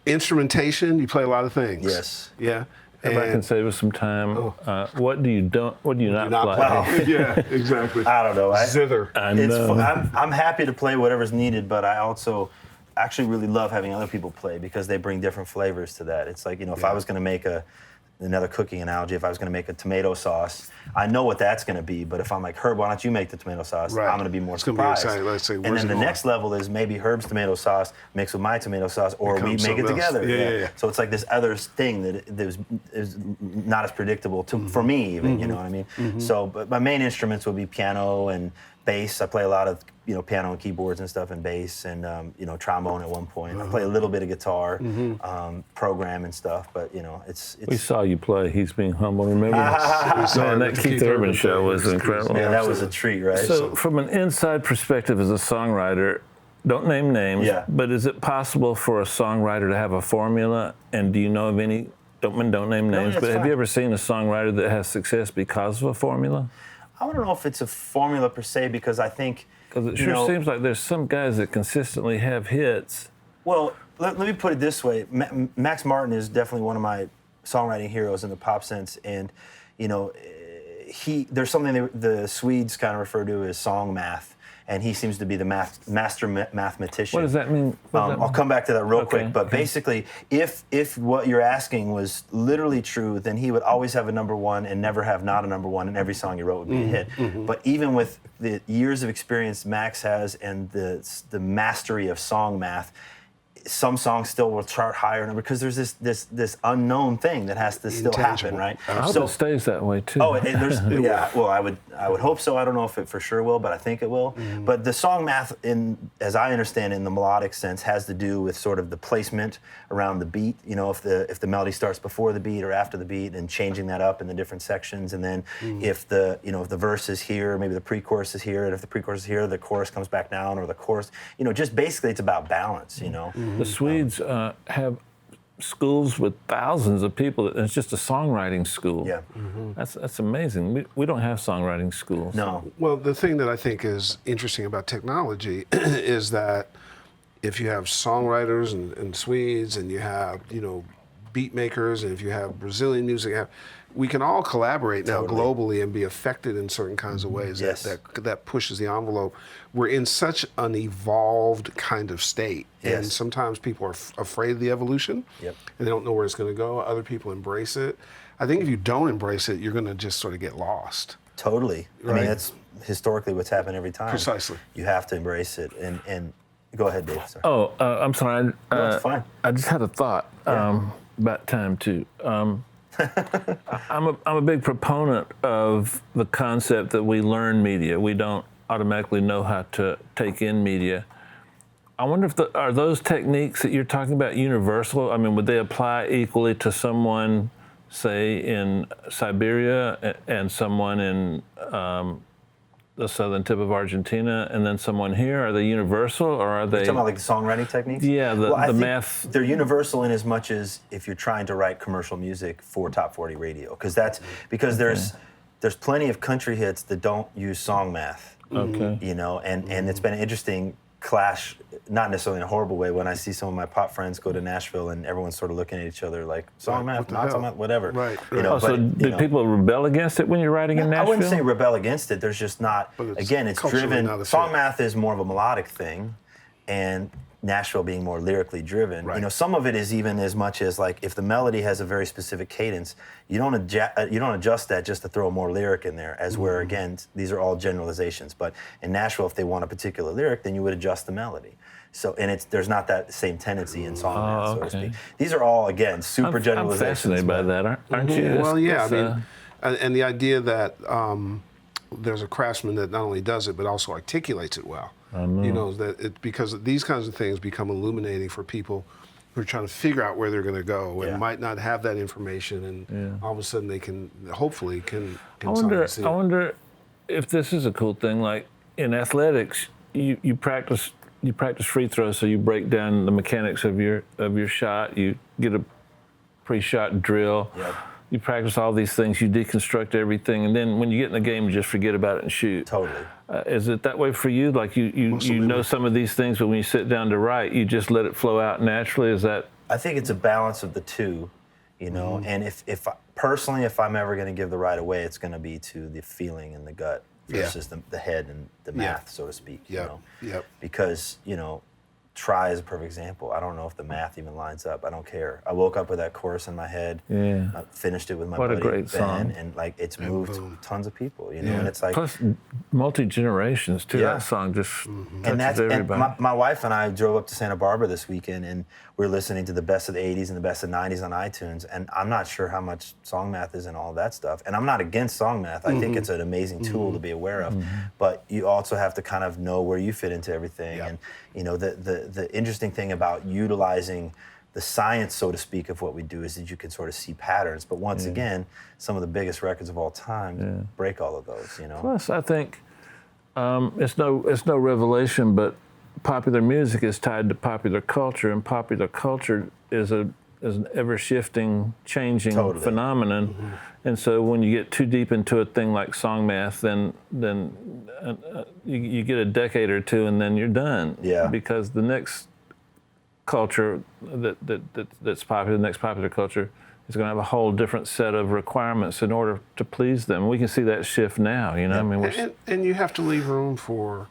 Instrumentation, you play a lot of things. Yes. Yeah. If I can save us some time, what do you not play? Wow. Yeah, exactly. I don't know. Zither. I'm happy to play whatever's needed, but I also actually really love having other people play because they bring different flavors to that. It's like, if I was going to make another cooking analogy, if I was going to make a tomato sauce, I know what that's going to be, but if I'm like, Herb, why don't you make the tomato sauce? Right. I'm going to be more it's surprised. Gonna be exciting. Let's say, and then the next level is maybe Herb's tomato sauce mixed with my tomato sauce, or we make it together. Yeah. So it's like this other thing that is not as predictable for me even, you know what I mean? So, but my main instruments would be piano and bass. I play a lot of piano and keyboards and stuff, and bass, and trombone at one point. I play a little bit of guitar, program and stuff, but it's. We saw you play. He's being humble. Remember? Man, that Keith Urban show was incredible. Yeah, that was a treat, right? So, from an inside perspective as a songwriter, don't name names, but is it possible for a songwriter to have a formula? And do you know of any? Don't name names, but have you ever seen a songwriter that has success because of a formula? I don't know if it's a formula per se, because I think. Because it sure seems like there's some guys that consistently have hits. Well, let me put it this way. Max Martin is definitely one of my songwriting heroes in the pop sense, and there's something the Swedes kind of refer to as song math, and he seems to be the master mathematician. What does that mean? I'll come back to that real quick, but basically, if what you're asking was literally true, then he would always have a #1 and never have not a #1, and every song he wrote would be a hit. But even with the years of experience Max has and the mastery of song math, some songs still will chart higher because there's this unknown thing that has to still happen, right? I hope it stays that way too. Oh, well, I would hope so. I don't know if it for sure will, but I think it will. But the song math, as I understand it, in the melodic sense, has to do with sort of the placement around the beat. If the melody starts before the beat or after the beat, and changing that up in the different sections, and then if the verse is here, maybe the pre-chorus is here, and if the pre-chorus is here, the chorus comes back down, or the chorus. Just basically it's about balance. The Swedes have schools with thousands of people. It's just a songwriting school. Yeah. That's amazing. We don't have songwriting schools. No. Well, the thing that I think is interesting about technology is that if you have songwriters and Swedes, and you have, beat makers, and if you have Brazilian music, we can all collaborate now globally and be affected in certain kinds of ways. Yes. That pushes the envelope. We're in such an evolved kind of state, and Yes. sometimes people are afraid of the evolution, Yep. and they don't know where it's going to go. Other people embrace it. I think if you don't embrace it, you're going to just sort of get lost. Totally. I Right. mean, that's historically what's happened every time. Precisely. You have to embrace it. And go ahead, Dave. Sorry. Oh, I'm sorry. No, it's fine. I just had a thought about time too. I'm a big proponent of the concept that we learn media. We don't automatically know how to take in media. I wonder if are those techniques that you're talking about universal? I mean, would they apply equally to someone, say, in Siberia and someone in the southern tip of Argentina, and then someone here? Are they universal, or are they? You're talking about like the songwriting techniques? Yeah, I the think math. They're universal in as much as if you're trying to write commercial music for top 40 radio, because there's plenty of country hits that don't use song math. Okay. You know, and it's been an interesting clash, not necessarily in a horrible way, when I see some of my pop friends go to Nashville and everyone's sort of looking at each other like song math, not song math, whatever. Right. You know, Oh, so do people rebel against it when you're writing in I Nashville? wouldn't say rebel against it. There's just not. But It's culturally driven. not a Song fit. math is more of a melodic thing, and Nashville being more lyrically driven. Right. You know, some of it is even as much as like if the melody has a very specific cadence, you don't adjust that just to throw more lyric in there. As where again, these are all generalizations. But in Nashville, if they want a particular lyric, then you would adjust the melody. So, and there's not that same tendency in song math, so to okay. speak. These are all again super I'm generalizations. fascinated by but- that, aren't you? Well, yeah, I It's, mean, and the idea that there's a craftsman that not only does it but also articulates it well. You know that because these kinds of things become illuminating for people who are trying to figure out where they're going to go and Yeah. might not have that information, and all of a sudden they can hopefully can I wonder. see I it. wonder if this is a cool thing. Like in athletics, you practice free throws, so you break down the mechanics of your shot. You get a pre-shot drill. Yep. You practice all these things. You deconstruct everything, and then when you get in the game, you just forget about it and shoot. Totally. Is it that way for you? Like you know some of these things, but when you sit down to write, you just let it flow out naturally. Is that? I think it's a balance of the two, you know. And if I'm ever going to give the right away, it's going to be to the feeling and the gut versus the head and the math, so to speak. You Yep. know? Yep. Because Try is a perfect example. I don't know if the math even lines up. I don't care. I woke up with that chorus in my head. Yeah. I finished it with my What a buddy great Ben, song. and like it's moved boom. tons of people. You know, and it's like. Plus multi-generations too. Yeah. That song just And touches and everybody. my wife and I drove up to Santa Barbara this weekend, and we were listening to the best of the 80s and the best of the 90s on iTunes. And I'm not sure how much song math is in all that stuff. And I'm not against song math. I think it's an amazing tool to be aware of. But you also have to kind of know where you fit into everything. Yep. And the interesting thing about utilizing the science, so to speak, of what we do is that you can sort of see patterns. But once again, some of the biggest records of all time break all of those. You know. Plus, I think it's no revelation, but popular music is tied to popular culture, and popular culture is an ever-shifting, changing Totally. phenomenon. And so, when you get too deep into a thing like song math, then you get a decade or two, and then you're done. Yeah. Because the next culture that's popular, the next popular culture, is going to have a whole different set of requirements in order to please them. We can see that shift now. You know, I mean, And you have to leave room for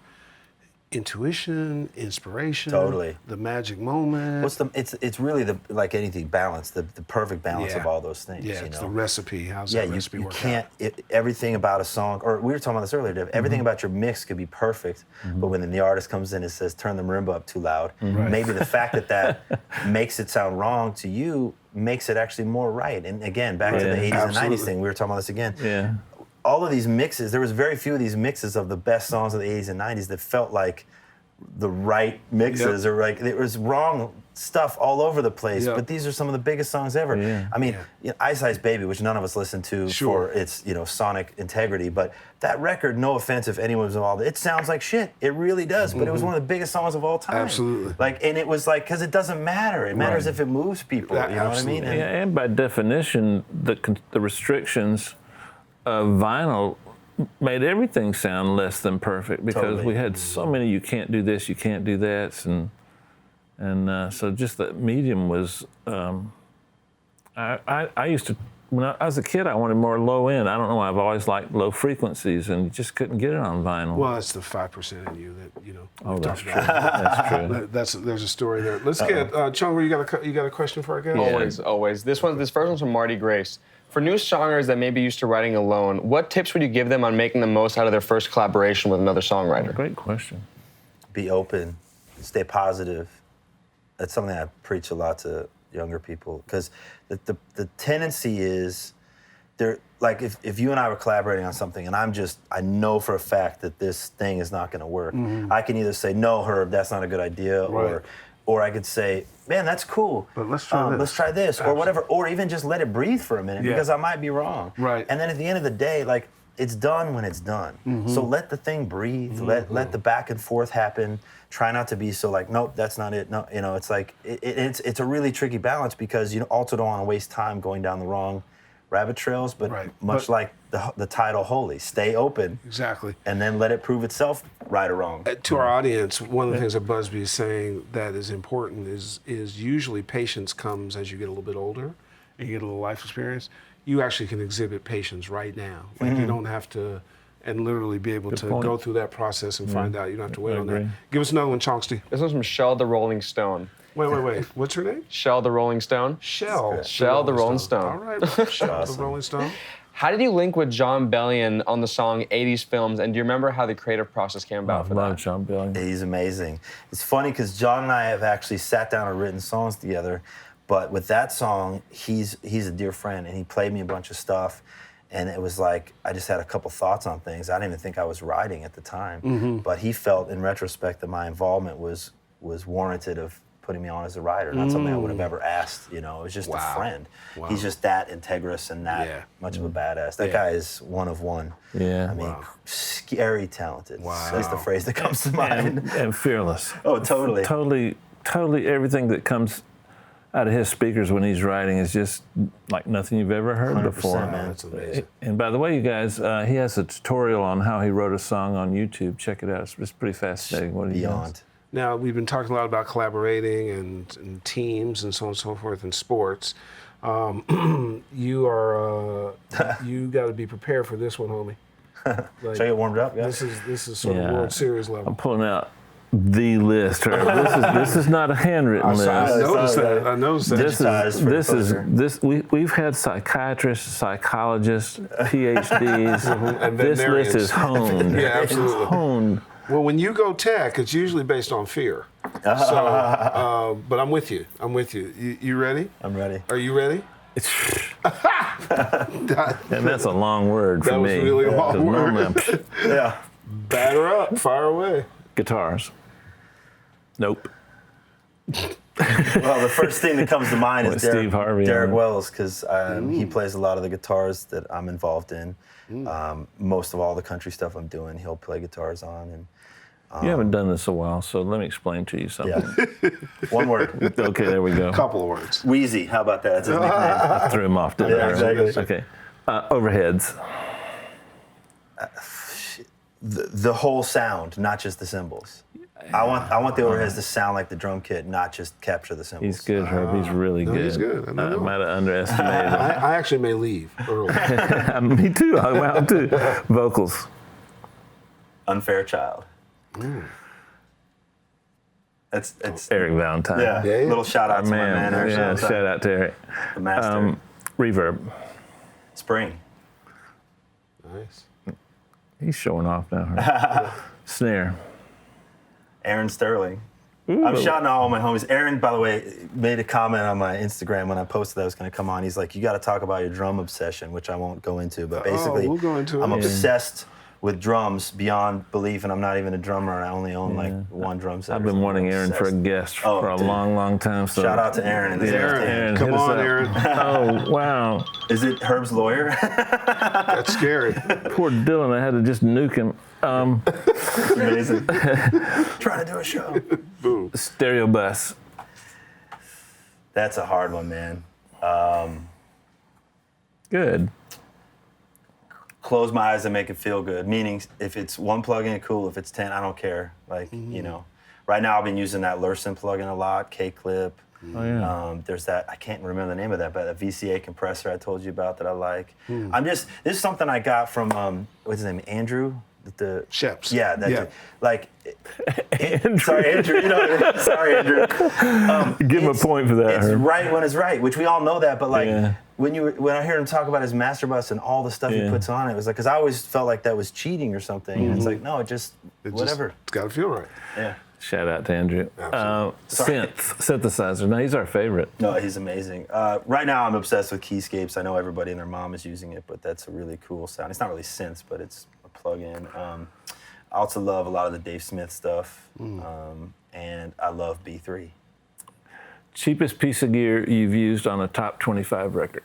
intuition, inspiration, Totally. the magic moment. It's really like anything, balance, the perfect balance Yeah. of all those things. Yeah, you it's know? the recipe. How's Yeah, that recipe you work can't. out? Everything about a song, or we were talking about this earlier, Dave, everything about your mix could be perfect, but when the artist comes in and says, turn the marimba up too loud, maybe the fact that makes it sound wrong to you makes it actually more right. And again, back to the 80s and 90s Absolutely. thing, we were talking about this again. yeah. All of these mixes, there was very few of these mixes of the best songs of the 80s and 90s that felt like the right mixes, Yep. or like there was wrong stuff all over the place. Yep. But these are some of the biggest songs ever. Yeah. I mean, Ice Ice Baby, which none of us listen to Sure. for its sonic integrity, but that record, no offense if anyone's involved, it sounds like shit. It really does. But it was one of the biggest songs of all time. Absolutely. Like, and it was like, because it doesn't matter. It matters if it moves people. That- you know what I mean? absolutely. Yeah, and by definition, the restrictions of vinyl made everything sound less than perfect because Totally. we had so many you can't do this, you can't do that, and so just the medium was I used to, when I was a kid, I wanted more low end. I don't know why, I've always liked low frequencies and you just couldn't get it on vinyl. Well, it's the 5% in you that, Oh, we've that's talked true. about. That's true. There's a story there. Let's get, Chung, you got a question for our guest? Always. This first one's from Marty Grace. For new songwriters that may be used to writing alone, what tips would you give them on making the most out of their first collaboration with another songwriter? Great question. Be open, stay positive. That's something I preach a lot to younger people, because the tendency is, like if you and I were collaborating on something and I know for a fact that this thing is not gonna work, I can either say, no, Herb, that's not a good idea, Right. or I could say, man, that's cool. But let's try this. Let's try this, or whatever, or even just let it breathe for a minute, Yeah. because I might be wrong. Right. And then at the end of the day, like, it's done when it's done. So let the thing breathe, let the back and forth happen. Try not to be so like, nope, that's not it. No, it's like, it's a really tricky balance, because you also don't want to waste time going down the wrong rabbit trails, but Right. much like the title Holy, stay open. Exactly. And then let it prove itself right or wrong. To our audience, one of the things that busbee is saying that is important is usually patience comes as you get a little bit older and you get a little life experience. You actually can exhibit patience right now. Like you don't have to, and literally be able to point. go through that process and find out. You don't have to wait I on that. agree. Give us another one, Chonksty. This one's from Shell the Rolling Stone. Wait. What's her name? Shell the Rolling Stone. Shell. Shell the Rolling Stone. All right, Shell the Rolling Stone. How did you link with John Bellion on the song 80s Films, and do you remember how the creative process came about I for love that? John Bellion. He's amazing. It's funny because John and I have actually sat down and written songs together, but with that song, he's a dear friend, and he played me a bunch of stuff, and it was like I just had a couple thoughts on things. I didn't even think I was writing at the time, but he felt in retrospect that my involvement was warranted of putting me on as a writer, not something I would have ever asked. It was just a friend. Wow. He's just that integrous and that much of a badass. That guy is one of one. Yeah. I mean, scary talented. Wow. That's the phrase that comes to mind. And fearless. Oh, totally. Totally everything that comes out of his speakers when he's writing is just like nothing you've ever heard 100%, before. man. That's amazing. And by the way, you guys, he has a tutorial on how he wrote a song on YouTube. Check it out. It's pretty fascinating what he does. Beyond. Now, we've been talking a lot about collaborating and teams and so on and so forth in sports. You got to be prepared for this one, homie. Like, Should I get warmed up? Yeah. this is sort of World Series level. I'm pulling out the list. This is not a handwritten list. I noticed that. I noticed that. We've had psychiatrists, psychologists, PhDs. And This list veterinarians. is honed. Yeah, absolutely. It's honed. Well, when you go tech, it's usually based on fear. So, but I'm with you. You ready? I'm ready. Are you ready? And that's a long word for That was me. really a long 'Cause word. normally Yeah. Batter up. Fire away. guitars. Nope. Well, the first thing that comes to mind is With Steve Harvey Derek on it. Wells, because he plays a lot of the guitars that I'm involved in. Most of all the country stuff I'm doing, he'll play guitars on. And You haven't done this a while, so let me explain to you something. yeah, one word. Okay, there we go. Couple of words. Wheezy, how about that? That's his nickname. I threw him off, didn't Yeah, I? exactly. Okay. Overheads. The whole sound, not just the cymbals. I want the overheads to sound like the drum kit, not just capture the cymbals. He's good, Herb. He's really no, good. he's good. I know. might have underestimated him. I actually may leave early. Me too. I'm out too. Vocals. Unfair Child. It's Eric Valentine. yeah. Yeah. Little shout out to my man. Eric Yeah, Valentine, shout out to Eric. the master. Reverb. Spring. Nice. He's showing off now. Herb. Snare. Aaron Sterling. I'm shouting out all my homies. Aaron, by the way, made a comment on my Instagram when I posted that I was going to come on. He's like, you got to talk about your drum obsession, which I won't go into. But basically, we'll go into it. I'm Yeah. obsessed with drums beyond belief, and I'm not even a drummer. I only own like one drum set. I've or been something. wanting I'm Aaron for a obsessed. guest Oh, for a dude. long time. So Shout out to Aaron. And his Aaron, Come hit us on, up. Aaron. Oh, wow. Is it Herb's lawyer? That's scary. Poor Dylan, I had to just nuke him. Amazing. Trying to do a show. Stereo bus. That's a hard one, man. Good. Close my eyes and make it feel good. Meaning, if it's one plugin, cool. If it's 10, I don't care. Like, you know. Right now, I've been using that Lursen plugin a lot, K-Clip. Oh, yeah. There's that, I can't remember the name of that, but that VCA compressor I told you about that I like. This is something I got from, what's his name, Andrew? The Sheps. Yeah, that Yeah. dude. Like, Andrew. sorry, Andrew. Sorry, Andrew. Give him a point for that, It's Herb. right when it's right, which we all know that. But like, Yeah. when I hear him talk about his master bus and all the stuff he Yeah. puts on it, it was like, because I always felt like that was cheating or something. And it's like, no, it just whatever. It's got to feel right. Yeah. Shout out to Andrew. Sorry. Synthesizer. No, he's our favorite. No, he's amazing. Right now, I'm obsessed with Keyscapes. I know everybody and their mom is using it, but that's a really cool sound. It's not really synths, but it's a plug-in. I also love a lot of the Dave Smith stuff, and I love B3. Cheapest piece of gear you've used on a top 25 record?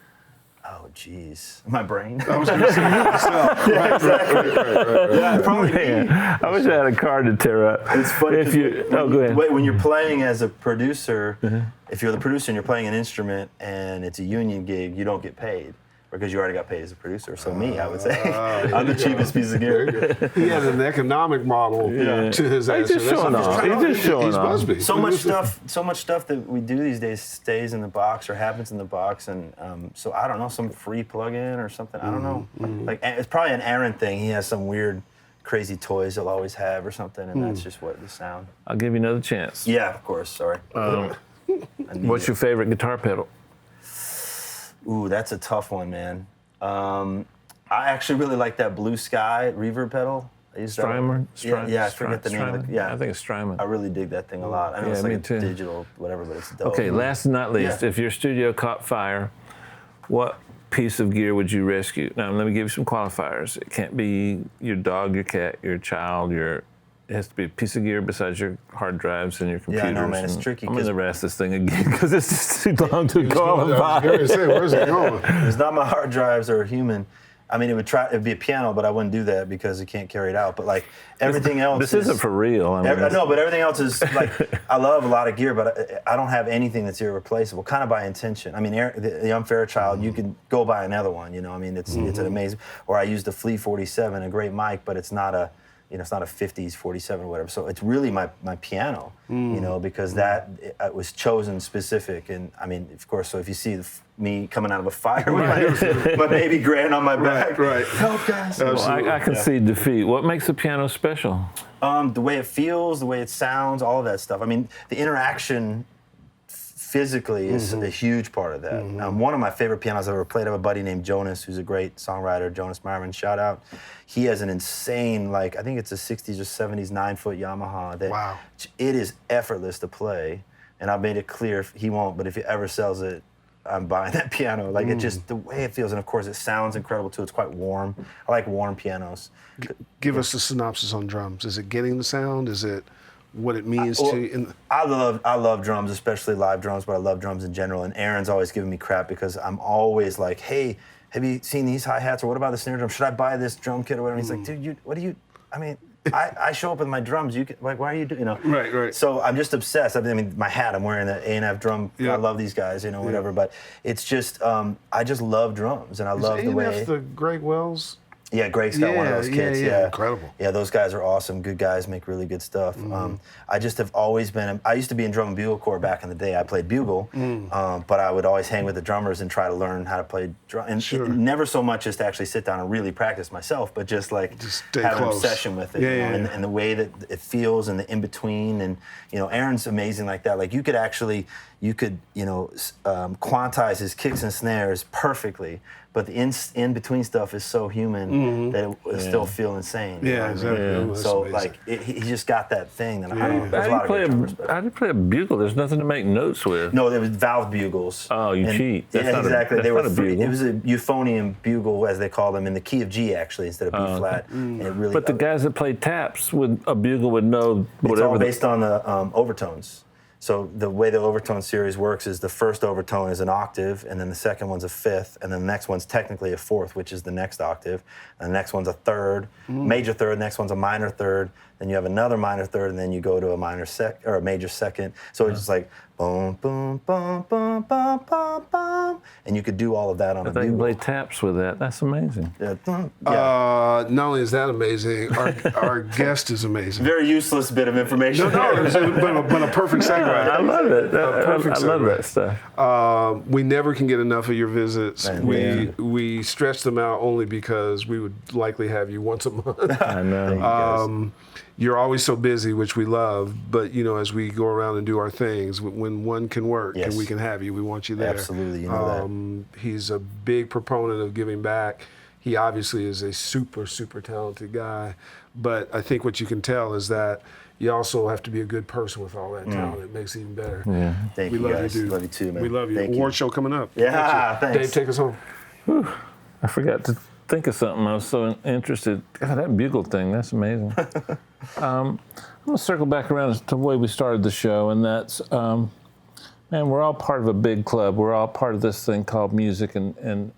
Oh, geez. My brain? I was going to say yourself. Right. Yeah, probably Man, I wish I had a card to tear up. It's funny. If you, go ahead. Wait, when you're playing as a producer, if you're the producer and you're playing an instrument and it's a union gig, you don't get paid because you already got paid as a producer. So I would say, I'm the cheapest piece of gear. He had an economic model to his answer. just showing off. He's just showing He's off. Busbee. So much stuff that we do these days stays in the box or happens in the box, and so I don't know, some free plug-in or something. I don't know. Like it's probably an Aaron thing. He has some weird, crazy toys he'll always have or something, and that's just what the sound. I'll give you another chance. Yeah, of course. Sorry. What's your favorite guitar pedal? Ooh, that's a tough one, man. I actually really like that Blue Sky reverb pedal. I use that one. Strymon? Yeah, I forget the name of the. Yeah, I think it's Strymon. I really dig that thing a lot. I know it's Yeah, like me a too. digital whatever, but it's dope. Okay, last and not least, Yeah. if your studio caught fire, what piece of gear would you rescue? Now, let me give you some qualifiers. It can't be your dog, your cat, your child, it has to be a piece of gear besides your hard drives and your Yeah, I computers. know, man, it's and tricky I'm 'cause- going to ask this thing again because it's just too long to I was qualify. going to say, where's it going? It's not my hard drives or human. I mean, it'd be a piano, but I wouldn't do that because it can't carry it out. But like everything else, This isn't for real. I mean, No, but everything else is like I love a lot of gear, but I don't have anything that's irreplaceable. Kind of by intention. I mean, the Unfairchild, you can go buy another one. You know, I mean, it's an amazing. Or I used the Flea 47, a great mic, but it's not a. It's not a 50s 47 or whatever. So it's really my piano, because that it was chosen specific. And I mean, of course, so if you see me coming out of a fire with my baby Grand on my back, Right. help guys. well, I can see defeat. What makes a piano special? The way it feels, the way it sounds, all of that stuff. I mean, the interaction physically is a huge part of that. One of my favorite pianos I've ever played, I have a buddy named Jonas, who's a great songwriter, Jonas Myron, shout out. He has an insane, I think it's a 60s or 70s 9-foot Yamaha. Wow. It is effortless to play, and I've made it clear he won't, but if he ever sells it, I'm buying that piano. Like, it just, the way it feels, and of course it sounds incredible too. It's quite warm. I like warm pianos. Give us a synopsis on drums. Is it getting the sound? Is it what it means to? I love drums, especially live drums, but I love drums in general. And Aaron's always giving me crap because I'm always like, hey, have you seen these hi-hats, or what about the snare drum? Should I buy this drum kit or whatever? And he's like, dude, I show up with my drums. You can, why are you doing, Right. So I'm just obsessed. I mean, my hat, I'm wearing the A&F drum. Yeah. I love these guys, whatever. But it's just, I just love drums, and I love the way. Is the Greg Wells? Yeah, Greg's got one of those kits. Yeah, incredible. Yeah, those guys are awesome. Good guys, make really good stuff. I just have always been. I used to be in drum and bugle corps back in the day. I played bugle, but I would always hang with the drummers and try to learn how to play drum. And never so much just to actually sit down and really practice myself, but just stay have close. an obsession with it. Yeah. And the way that it feels and the in between. And Aaron's amazing like that. Like you could quantize his kicks and snares perfectly. But the in between stuff is so human that it will still feel insane. You know what I mean? Exactly. Yeah. That's So amazing. he just got that thing that I don't know. There's a lot of good drummers, but- How do you play a bugle? There's nothing to make notes with. No, there was valve bugles. Oh, you cheat. That's Yeah, not exactly. that's They were not a free. bugle. It was a euphonium bugle, as they call them, in the key of G actually instead of B flat. And it really. But the guys that play taps with a bugle would know It's whatever. all based on the overtones. So the way the overtone series works is the first overtone is an octave, and then the second one's a fifth, and then the next one's technically a fourth, which is the next octave, and the next one's a third, major third, next one's a minor third, then you have another minor third, and then you go to a a major second. So it's just like boom, boom, boom, boom, boom, boom, boom, and you could do all of that on a They can bugle. play taps with that. That's amazing. Yeah. Not only is that amazing, our guest is amazing. Very useless bit of information. No, but a perfect segue. I love it. Perfect I love segue. that stuff. We never can get enough of your visits. Man, We stretch them out only because we would likely have you once a month. I know. You're always so busy, which we love. But as we go around and do our things, when one can work Yes. and we can have you, we want you there. Absolutely, you know He's a big proponent of giving back. He obviously is a super, super talented guy. But I think what you can tell is that you also have to be a good person with all that talent. It makes it even better. Yeah. Thank We you love guys. you, dude. Love you too, man. We love you. Thank Award show coming up. Yeah, thanks. Dave, take us home. I forgot to think of something. I was so interested. God, that bugle thing, that's amazing. I'm going to circle back around to the way we started the show, and that's, man, we're all part of a big club. We're all part of this thing called music, and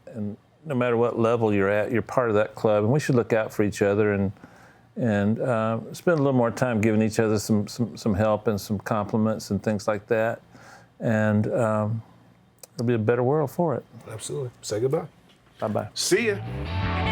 no matter what level you're at, you're part of that club, and we should look out for each other and spend a little more time giving each other some help and some compliments and things like that, and it'll be a better world for it. Absolutely. Say goodbye. Bye-bye. See ya.